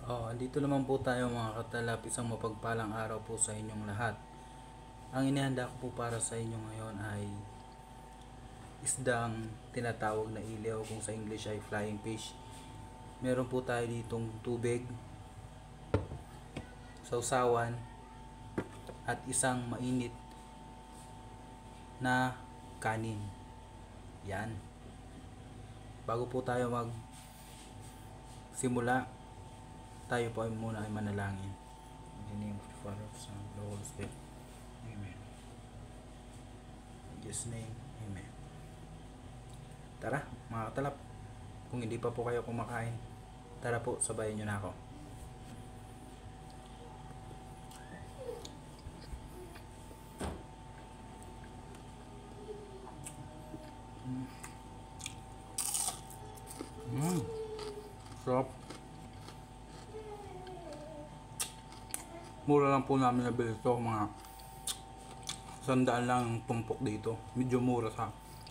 Andito naman po tayo mga katalap, isang mapagpalang araw po sa inyong lahat. Ang inihanda ko po para sa inyo ngayon ay isdang tinatawag na iliw, kung sa English ay flying fish. Meron po tayo ditong tubig, sausawan, at isang mainit na kanin. Yan. Bago po tayo simula, tayo po ay muna ay manalangin. In the name of the Father, Son, and the Holy Spirit. Amen. In Jesus' name, Amen. Tara, mga katalap. Kung hindi pa po kayo kumakain, tara po, sabayan nyo na ako. Sarap. Mura lang po namin nabili ito, mga 100 lang ang tumpok dito. Medyo mura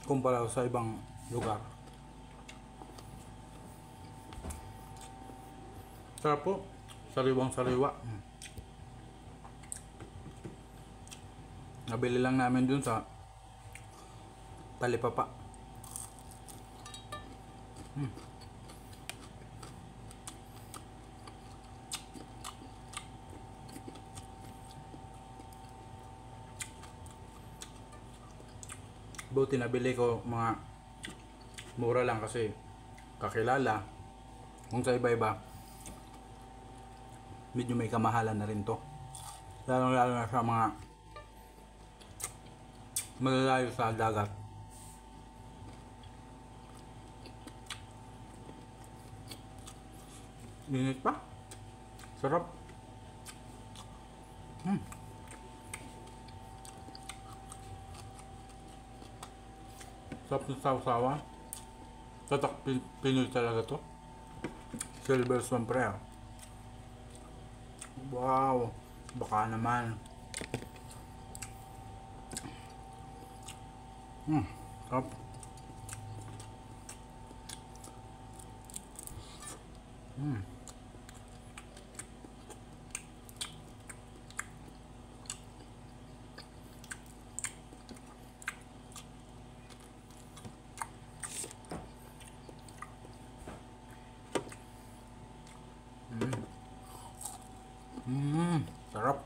kumpara sa ibang lugar. Sarap po, sariwang sariwa. Nabili lang namin dun sa Talipapa. Buti nabili ko, mga mura lang kasi kakilala. Kung sa iba-iba, medyo may kamahalan na rin to. Lalo na sa mga malalayo sa dagat. Init pa. Sarap. Sarap ng sausawan. Tatak Pinoy talaga to. Silver Swampre. Wow. Baka naman. Sarap. Sarap.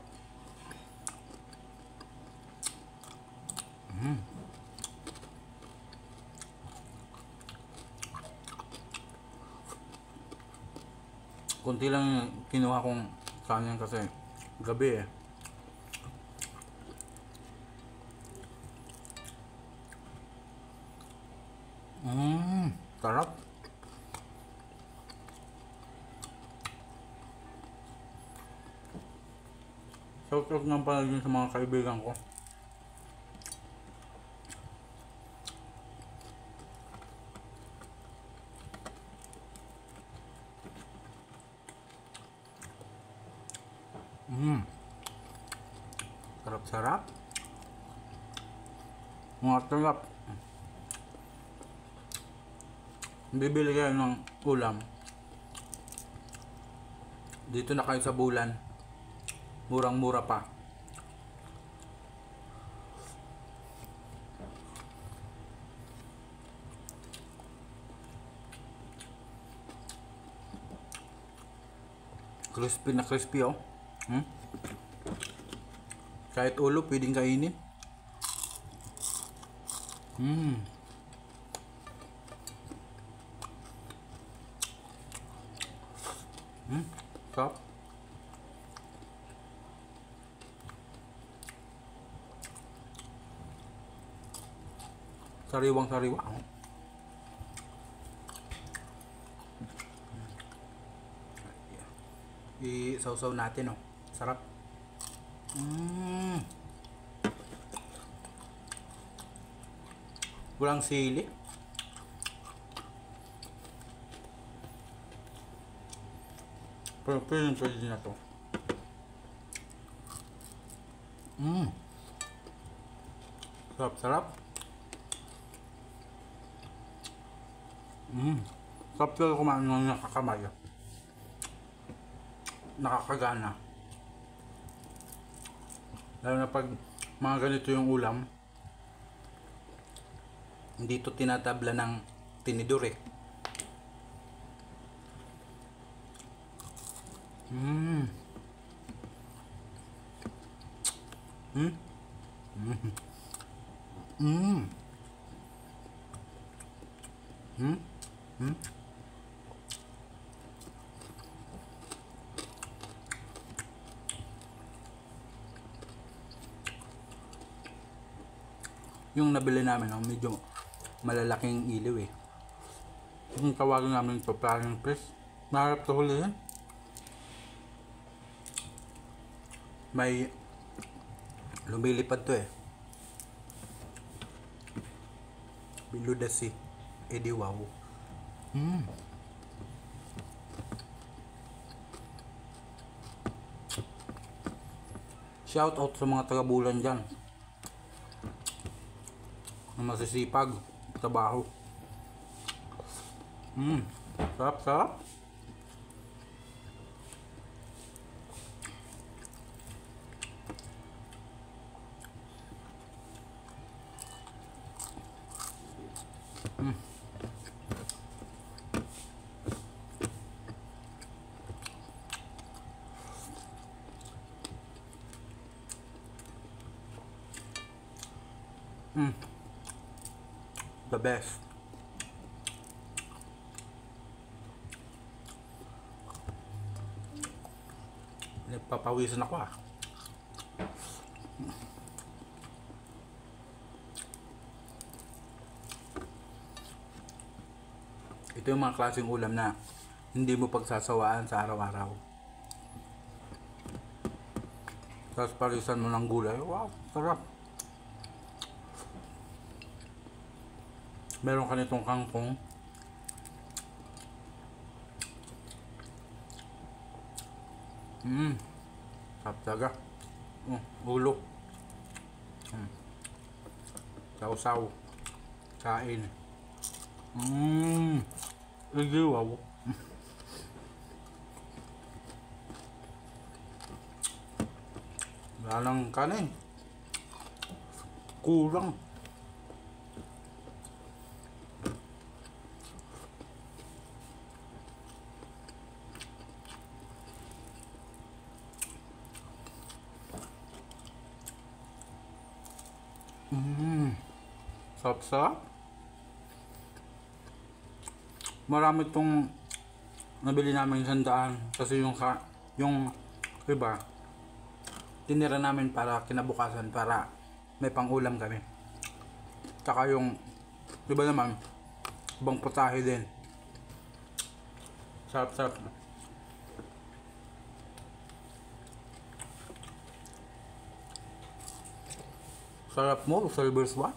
Kunti lang yung kinuha kong kanin kasi gabi eh. Sarap. Shoutout nga pala din sa mga kaibigan ko. Sarap-sarap. Mga talap. Bibili kayo ng ulam. Dito na kayo sa Bulan. Murang-mura pa. Crispy na crispy oh. Kahit ulo pwedeng kainin. Sarap. Sariwang sariwa. Isawsaw natin oh. Sarap. Walang sili. Pero pwede na to. Sarap, sarap. Sarap talaga kumain ng nakakamay. nakakagana. Lalo na pag mga ganito yung ulam, hindi to tinatabla ng tinidor eh. Mmm. Hmm? Mm. Mm. Hmm? Hmm? Yung nabili namin, medyo malalaking iliw eh. Yung tawagan namin ito, parang fish. Maharap to hulihin. May lumilipad to eh. Below the sea. Edi wow. Mm. Shout out sa mga taga-Bulan dyan na masisipag trabaho. Sarap, sarap. The best. Nagpapawisan ako ah. Ito yung mga klaseng ulam na hindi mo pagsasawaan sa araw-araw. Tapos parisan mo ng gulay. Wow, sarap. Meron ka nitong kangkong. Sarap talaga. Ulo. Sausaw. Kain. Wow. Wala lang kanin. Kurang. Sarap-sarap. Marami itong nabili namin 100 kasi yung iba tinira namin para kinabukasan para may pang-ulam kami. Tsaka yung iba naman ibang putahe din. Sarap-sarap. Sarap mo, Silver's ba?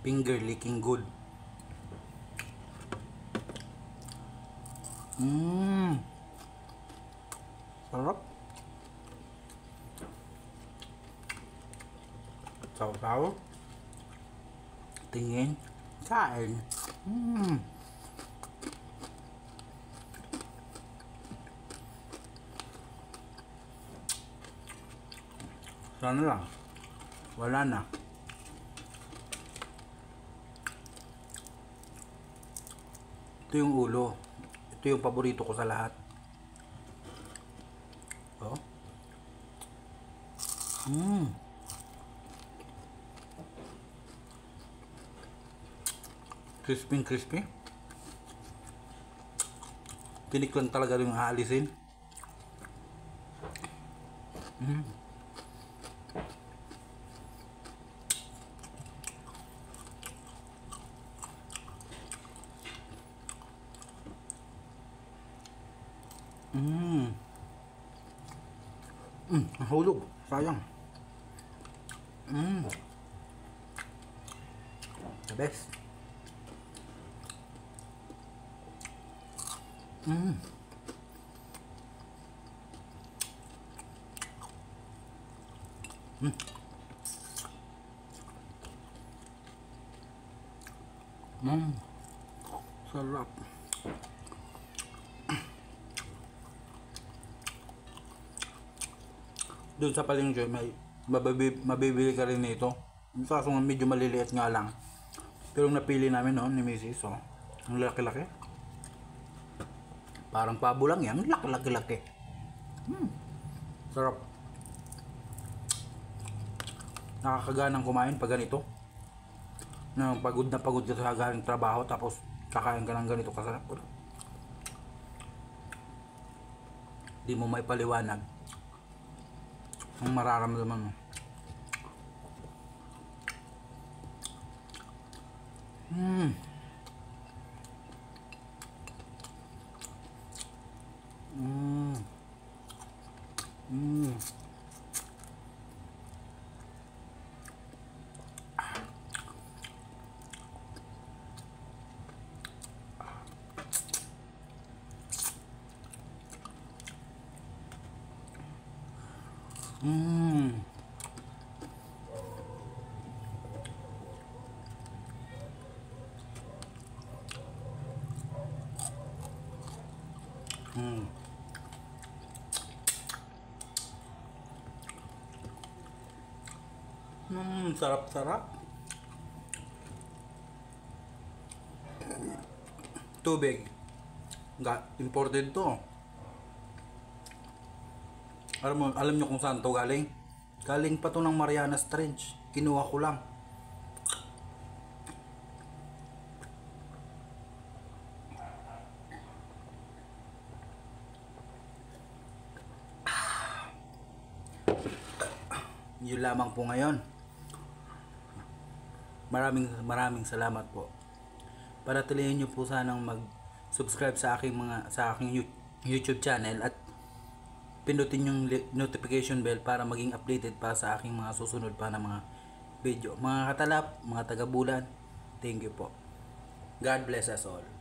Finger licking good. Sarap. Saw-saw. Tingin. Kain. Sana lang. Wala na. Ito yung ulo. Ito yung paborito ko sa lahat. Oh. Crispy crispy. Tinik lang talaga yung aalisin. Nahulog. Sayang. The best. Mm. Mm. Mm. Sarap. Doon sa palengke may mabibili ka rin nito. Kaso nga medyo maliliit nga lang. Pero napili namin noon ni Mrs. So, ang laki-laki. Parang pabo lang yan. Laki-laki. Sarap. Nakakaganang kumain pag ganito. Na pagod ka sa galing trabaho tapos kakain ka ng ganito kasarap. Di mo may paliwanag ang mararamdaman mo. Mm. Mm. Mm. Mm. Mm. Sarap-sarap. Tubig. Imported to. Alam nyo kung saan to galing? Galing pa to ng Marianas Trench. Kinuha ko lang. Yun lamang po ngayon. Maraming salamat po. Panatilihin nyo po sanang mag-subscribe sa aking YouTube channel at pindutin yung notification bell para maging updated pa sa aking mga susunod pa na mga video. Mga katalap, mga taga-bulan, thank you po. God bless us all.